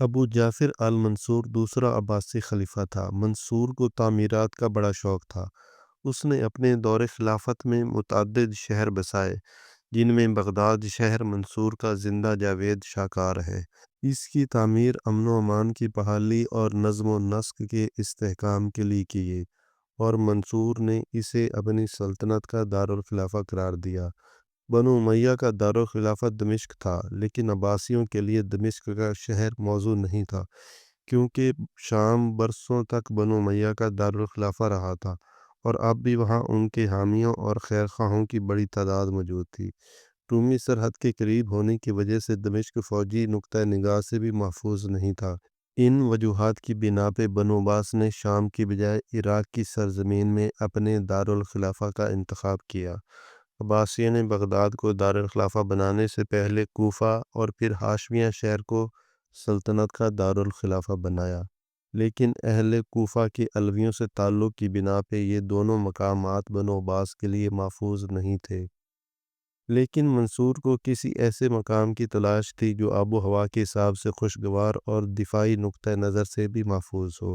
ابو جعفر آل منصور دوسرا عباسی خلیفہ تھا۔ منصور کو تعمیرات کا بڑا شوق تھا۔ اس نے اپنے دور خلافت میں متعدد شہر بسائے، جن میں بغداد شہر منصور کا زندہ جاوید شاہکار ہے۔ اس کی تعمیر امن و امان کی بحالی اور نظم و نسق کے استحکام کے لیے کی گئی، اور منصور نے اسے اپنی سلطنت کا دارالخلافہ قرار دیا۔ بنو امیہ کا دارالخلافہ دمشق تھا، لیکن عباسیوں کے لیے دمشق کا شہر موزوں نہیں تھا، کیونکہ شام برسوں تک بنو امیہ کا دارالخلافہ رہا تھا، اور اب بھی وہاں ان کے حامیوں اور خیرخواہوں کی بڑی تعداد موجود تھی۔ رومی سرحد کے قریب ہونے کی وجہ سے دمشق فوجی نقطہ نگاہ سے بھی محفوظ نہیں تھا۔ ان وجوہات کی بنا پہ بنو عباس نے شام کی بجائے عراق کی سرزمین میں اپنے دارالخلافہ کا انتخاب کیا۔ عباسیوں نے بغداد کو دارالخلافہ بنانے سے پہلے کوفہ اور پھر ہاشمیہ شہر کو سلطنت کا دارالخلافہ بنایا، لیکن اہل کوفہ کے علویوں سے تعلق کی بنا پہ یہ دونوں مقامات بنو عباس کے لیے محفوظ نہیں تھے۔ لیکن منصور کو کسی ایسے مقام کی تلاش تھی جو آب و ہوا کے حساب سے خوشگوار اور دفاعی نقطہ نظر سے بھی محفوظ ہو،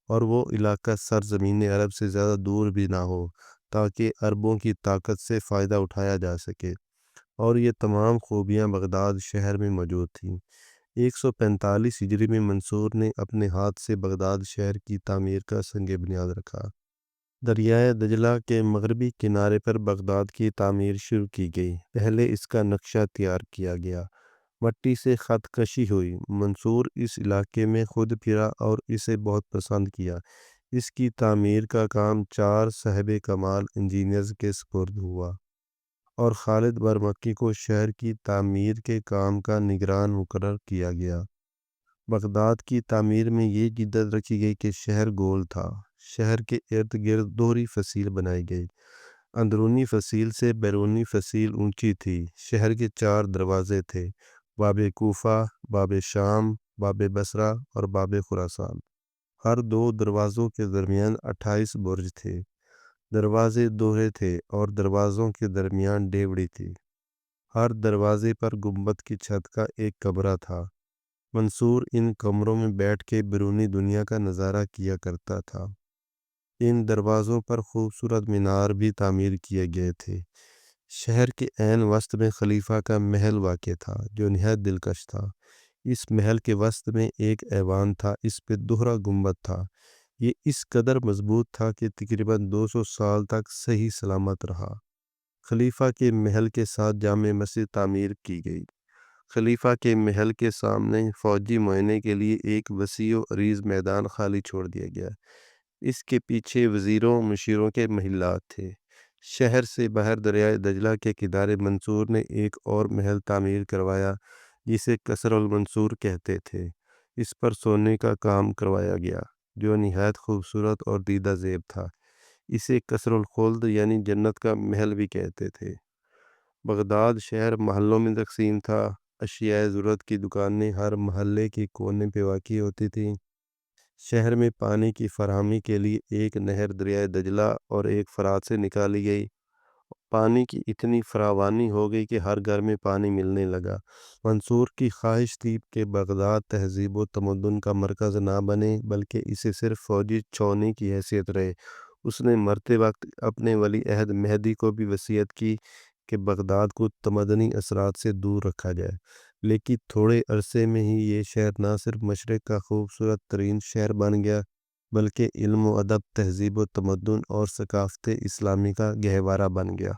اور وہ علاقہ سرزمین عرب سے زیادہ دور بھی نہ ہو، تاکہ عربوں کی طاقت سے فائدہ اٹھایا جا سکے، اور یہ تمام خوبیاں بغداد شہر میں موجود تھیں۔ 145 ہجری میں منصور نے اپنے ہاتھ سے بغداد شہر کی تعمیر کا سنگ بنیاد رکھا۔ دریائے دجلہ کے مغربی کنارے پر بغداد کی تعمیر شروع کی گئی۔ پہلے اس کا نقشہ تیار کیا گیا، مٹی سے خط کشی ہوئی۔ منصور اس علاقے میں خود پھرا اور اسے بہت پسند کیا۔ اس کی تعمیر کا کام 4 صاحب کمال انجینئرز کے سپرد ہوا، اور خالد برمکی کو شہر کی تعمیر کے کام کا نگران مقرر کیا گیا۔ بغداد کی تعمیر میں یہ جدت رکھی گئی کہ شہر گول تھا۔ شہر کے ارد گرد دوہری فصیل بنائی گئی۔ اندرونی فصیل سے بیرونی فصیل اونچی تھی۔ شہر کے 4 دروازے تھے: باب کوفہ، باب شام، باب بصرہ اور باب خراسان۔ ہر 2 دروازوں کے درمیان 28 برج تھے۔ دروازے دوہرے تھے اور دروازوں کے درمیان ڈیوڑی تھی۔ ہر دروازے پر گنبد کی چھت کا ایک کمرہ تھا۔ منصور ان کمروں میں بیٹھ کے بیرونی دنیا کا نظارہ کیا کرتا تھا۔ ان دروازوں پر خوبصورت مینار بھی تعمیر کیے گئے تھے۔ شہر کے عین وسط میں خلیفہ کا محل واقع تھا، جو نہایت دلکش تھا۔ اس محل کے وسط میں ایک ایوان تھا، اس پہ دوہرا گنبد تھا۔ یہ اس قدر مضبوط تھا کہ تقریباً 200 سال تک صحیح سلامت رہا۔ خلیفہ کے محل کے ساتھ جامع مسجد تعمیر کی گئی۔ خلیفہ کے محل کے سامنے فوجی معائنے کے لیے ایک وسیع و عریض میدان خالی چھوڑ دیا گیا۔ اس کے پیچھے وزیروں مشیروں کے محلات تھے۔ شہر سے باہر دریائے دجلہ کے کنارے منصور نے ایک اور محل تعمیر کروایا، جسے قصر المنصور کہتے تھے۔ اس پر سونے کا کام کروایا گیا، جو نہایت خوبصورت اور دیدہ زیب تھا۔ اسے قصر الخلد یعنی جنت کا محل بھی کہتے تھے۔ بغداد شہر محلوں میں تقسیم تھا۔ اشیاء ضرورت کی دکانیں ہر محلے کے کونے پہ واقع ہوتی تھیں۔ شہر میں پانی کی فراہمی کے لیے ایک نہر دریائے دجلہ اور ایک فرات سے نکالی گئی۔ پانی کی اتنی فراوانی ہو گئی کہ ہر گھر میں پانی ملنے لگا۔ منصور کی خواہش تھی کہ بغداد تہذیب و تمدن کا مرکز نہ بنے، بلکہ اسے صرف فوجی چھاؤنی کی حیثیت رہے۔ اس نے مرتے وقت اپنے ولی عہد مہدی کو بھی وصیت کی کہ بغداد کو تمدنی اثرات سے دور رکھا جائے، لیکن تھوڑے عرصے میں ہی یہ شہر نہ صرف مشرق کا خوبصورت ترین شہر بن گیا، بلکہ علم و ادب، تہذیب و تمدن اور ثقافت اسلامی کا گہوارہ بن گیا۔